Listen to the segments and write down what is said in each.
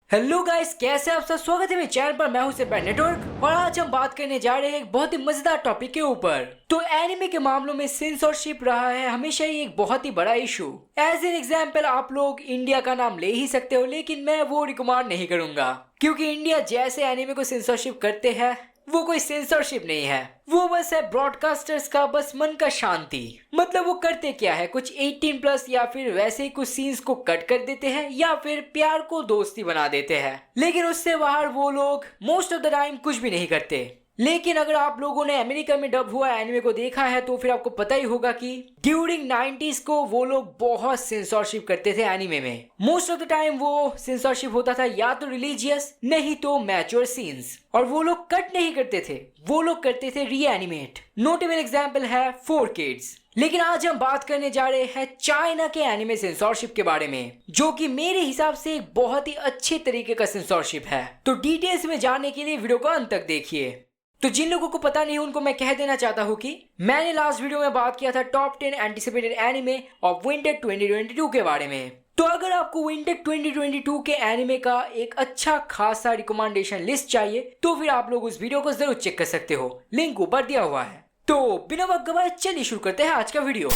Hello guys, कैसे आप सब। स्वागत है मेरे चैनल पर। मैं हूं सिर्फ नेटवर्क और आज हम बात करने जा रहे हैं एक बहुत ही मजेदार टॉपिक के ऊपर। तो एनिमे के मामलों में सेंसरशिप रहा है हमेशा ही एक बहुत ही बड़ा इशू। एज एन एग्जाम्पल आप लोग इंडिया का नाम ले ही सकते हो, लेकिन मैं वो रिकमेंड नहीं करूंगा क्योंकि इंडिया जैसे एनिमे को सेंसरशिप करते हैं वो कोई सेंसरशिप नहीं है, वो बस है ब्रॉडकास्टर्स का बस मन का शांति। मतलब वो करते क्या है, कुछ 18 प्लस या फिर वैसे ही कुछ सीन्स को कट कर देते हैं या फिर प्यार को दोस्ती बना देते हैं, लेकिन उससे बाहर वो लोग मोस्ट ऑफ द टाइम कुछ भी नहीं करते। लेकिन अगर आप लोगों ने अमेरिका में डब हुआ एनिमे को देखा है तो फिर आपको पता ही होगा कि ड्यूरिंग 90s को वो लोग बहुत सेंसरशिप करते थे एनिमे में। मोस्ट ऑफ द टाइम वो सेंसरशिप होता था या तो रिलीजियस नहीं तो मैच्योर सीन्स, और वो लोग कट नहीं करते थे, वो लोग करते थे रीएनिमेट। नोटेबल एग्जांपल है 4 किड्स। लेकिन आज हम बात करने जा रहे हैं चाइना के एनिमे सेंसरशिप के बारे में, जो कि मेरे हिसाब से एक बहुत ही अच्छे तरीके का सेंसरशिप है। तो डिटेल्स में जानने के लिए वीडियो को अंत तक देखिए। तो जिन लोगों को पता नहीं उनको मैं कह देना चाहता हूँ कि मैंने लास्ट वीडियो में बात किया था top 10 anticipated anime of winter 2022 के बारे में। तो अगर आपको विंटर 2022 के एनिमे का एक अच्छा खासा रिकमेंडेशन लिस्ट चाहिए तो फिर आप लोग उस वीडियो को जरूर चेक कर सकते हो, लिंक ऊपर दिया हुआ है। तो बिना वक्त गवाए चलिए शुरू करते हैं आज का वीडियो।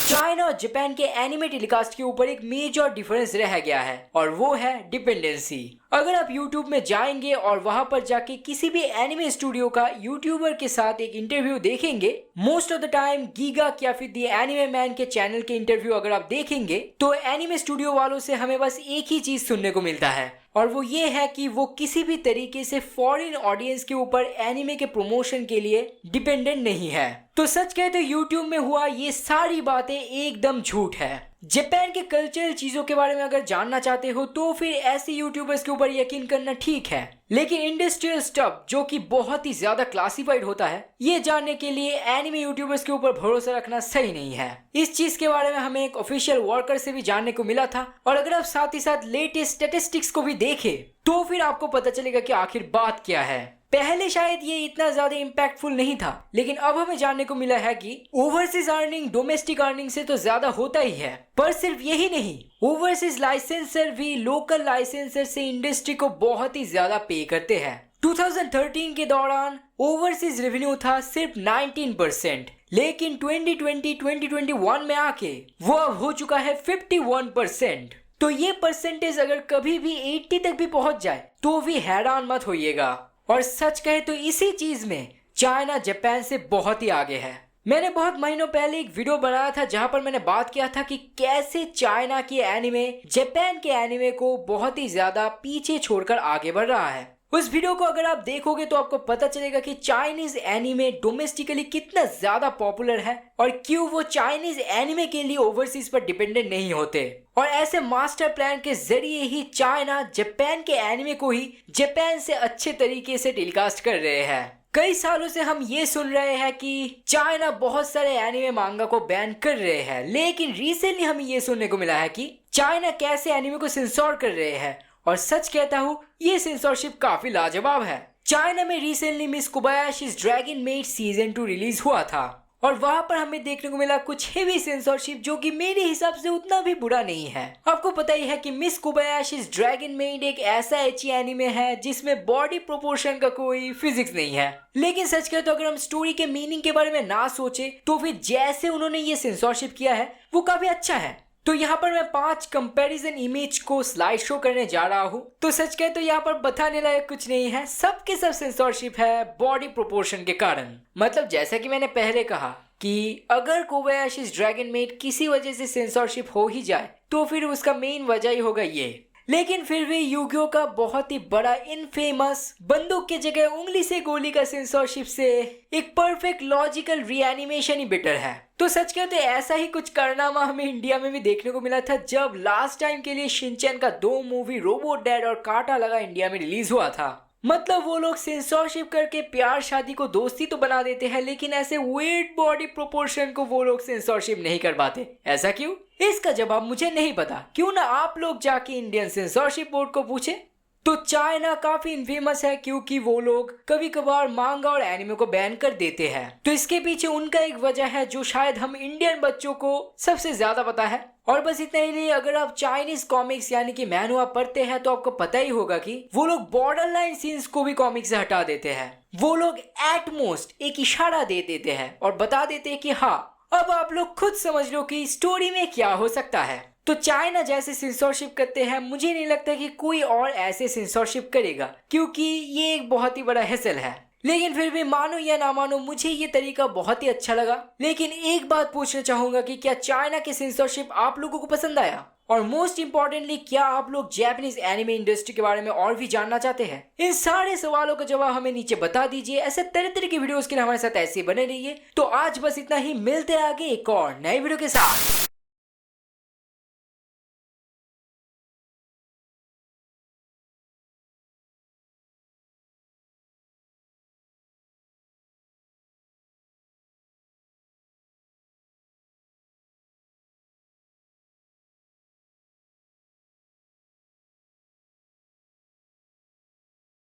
चाइना और जापान के एनिमे टेलीकास्ट के ऊपर एक मेजर डिफरेंस रह गया है और वो है डिपेंडेंसी। अगर आप YouTube में जाएंगे और वहां पर जाके किसी भी एनिमे स्टूडियो का यूट्यूबर के साथ एक इंटरव्यू देखेंगे, most of the time giga या फिर दी एनिमे मैन के चैनल के इंटरव्यू अगर आप देखेंगे तो एनिमे स्टूडियो वालों से हमें बस एक ही चीज सुनने को मिलता है, और वो ये है कि वो किसी भी तरीके से फॉरेन ऑडियंस के ऊपर एनिमे के प्रमोशन के लिए डिपेंडेंट नहीं है। तो सच कहे तो YouTube में हुआ ये सारी बातें एकदम झूठ है। जापान के कल्चरल चीजों के बारे में अगर जानना चाहते हो तो फिर ऐसे यूट्यूबर्स के ऊपर यकीन करना ठीक है, लेकिन इंडस्ट्रियल स्टफ जो कि बहुत ही ज्यादा क्लासिफाइड होता है, ये जानने के लिए एनिमे यूट्यूबर्स के ऊपर भरोसा रखना सही नहीं है। इस चीज के बारे में हमें एक ऑफिशियल वर्कर से भी जानने को मिला था, और अगर आप साथ ही साथ लेटेस्ट स्टैटिस्टिक्स को भी देखें तो फिर आपको पता चलेगा कि आखिर बात क्या है। पहले शायद ये इतना ज्यादा इम्पैक्टफुल नहीं था, लेकिन अब हमें जानने को मिला है कि ओवरसीज अर्निंग डोमेस्टिक अर्निंग से तो ज्यादा होता ही है। पर सिर्फ यही नहीं, ओवरसीज लाइसेंसर भी लोकल लाइसेंसर से इंडस्ट्री को बहुत ही ज्यादा पे करते हैं। 2013 के दौरान ओवरसीज रेवेन्यू था सिर्फ 19%, लेकिन 2020-2021 में आके वो अब हो चुका है 51%। तो ये परसेंटेज अगर कभी भी 80 तक भी पहुंच जाए तो भी हैरान मत होइएगा। और सच कहे तो इसी चीज में चाइना जापान से बहुत ही आगे है। मैंने बहुत महीनों पहले एक वीडियो बनाया था जहां पर मैंने बात किया था कि कैसे चाइना के एनिमे जापान के एनिमे को बहुत ही ज्यादा पीछे छोड़कर आगे बढ़ रहा है। उस वीडियो को अगर आप देखोगे तो आपको पता चलेगा कि चाइनीज एनिमे डोमेस्टिकली कितना ज्यादा पॉपुलर है और क्यों वो चाइनीज एनिमे के लिए ओवरसीज पर डिपेंडेंट नहीं होते। और ऐसे मास्टर प्लान के जरिए ही चाइना जापान के एनिमे को ही जापान से अच्छे तरीके से टेलीकास्ट कर रहे हैं। कई सालों से हम ये सुन रहे हैं कि चाइना बहुत सारे एनिमे मांगा को बैन कर रहे हैं, लेकिन रिसेंटली हमें ये सुनने को मिला है कि चाइना कैसे एनिमे को सेंसर कर रहे हैं। और सच कहता हूँ ये सेंसरशिप काफी लाजवाब है। चाइना में recently Miss Kobayashi's dragon maid season 2 release हुआ था और वहां पर हमें देखने को मिला कुछ हेवी सेंसरशिप जो कि मेरे हिसाब से उतना भी बुरा नहीं है। आपको पता ही है कि मिस कोबायाशीज ड्रैगन मेड एक ऐसा एची एनिमे है जिसमें बॉडी प्रोपोर्शन का कोई फिजिक्स नहीं है, लेकिन सच कहे तो अगर हम स्टोरी के मीनिंग के बारे में ना सोचे तो फिर जैसे उन्होंने ये सेंसरशिप किया है वो काफी अच्छा है। तो यहाँ पर मैं 5 कंपैरिजन इमेज को स्लाइड शो करने जा रहा हूँ। तो सच कहे तो यहाँ पर बताने लायक कुछ नहीं है, सबके सब सेंसरशिप है बॉडी प्रोपोर्शन के कारण। मतलब जैसा कि मैंने पहले कहा कि अगर कोबायाशीज ड्रैगन मेड किसी वजह से सेंसरशिप हो ही जाए तो फिर उसका मेन वजह ही होगा ये, लेकिन फिर भी यूगियो का बहुत ही बड़ा इनफेमस बंदूक के जगह उंगली से गोली का सेंसरशिप से एक परफेक्ट लॉजिकल रीएनिमेशन ही बेटर है। तो सच कहते ऐसा ही कुछ कारनामा हमें इंडिया में भी देखने को मिला था जब लास्ट टाइम के लिए शिनचैन का 2 मूवी रोबोट डैड और काटा लगा इंडिया में रिलीज हुआ था। मतलब वो लोग सेंसरशिप करके प्यार शादी को दोस्ती तो बना देते हैं, लेकिन ऐसे वेट बॉडी प्रोपोर्शन को वो लोग सेंसरशिप नहीं कर पाते। ऐसा क्यों? इसका जवाब मुझे नहीं पता। क्यों ना आप लोग जाके इंडियन सेंसरशिप बोर्ड को पूछे। तो चाइना काफी इनफेमस है क्योंकि वो लोग कभी कभार मांगा और एनिमे को बैन कर देते हैं। तो इसके पीछे उनका एक वजह है जो शायद हम इंडियन बच्चों को सबसे ज्यादा पता है। और बस इतना ही नहीं, अगर आप चाइनीज कॉमिक्स यानी कि मैनुआ पढ़ते हैं तो आपको पता ही होगा कि वो लोग बॉर्डर लाइन सीन्स को भी कॉमिक से हटा देते हैं। वो लोग एट मोस्ट एक इशारा दे देते हैं और बता देते हैं कि हाँ, अब आप लोग खुद समझ लो कि स्टोरी में क्या हो सकता है। तो चाइना जैसे सेंसरशिप करते हैं, मुझे नहीं लगता कि कोई और ऐसे सेंसरशिप करेगा, क्योंकि ये एक बहुत ही बड़ा हैसल है। लेकिन फिर भी मानो या ना मानो, मुझे ये तरीका बहुत ही अच्छा लगा। लेकिन एक बात पूछना चाहूंगा कि क्या चाइना के सेंसरशिप आप लोगों को पसंद आया? और मोस्ट इंपॉर्टेंटली, क्या आप लोग जापानीज एनिमे इंडस्ट्री के बारे में और भी जानना चाहते हैं? इन सारे सवालों का जवाब हमें नीचे बता दीजिए। ऐसे तरह तरह की वीडियोस के लिए हमारे साथ ऐसे ही बने रहिए। तो आज बस इतना ही, मिलते हैं आगे एक और नई वीडियो के साथ।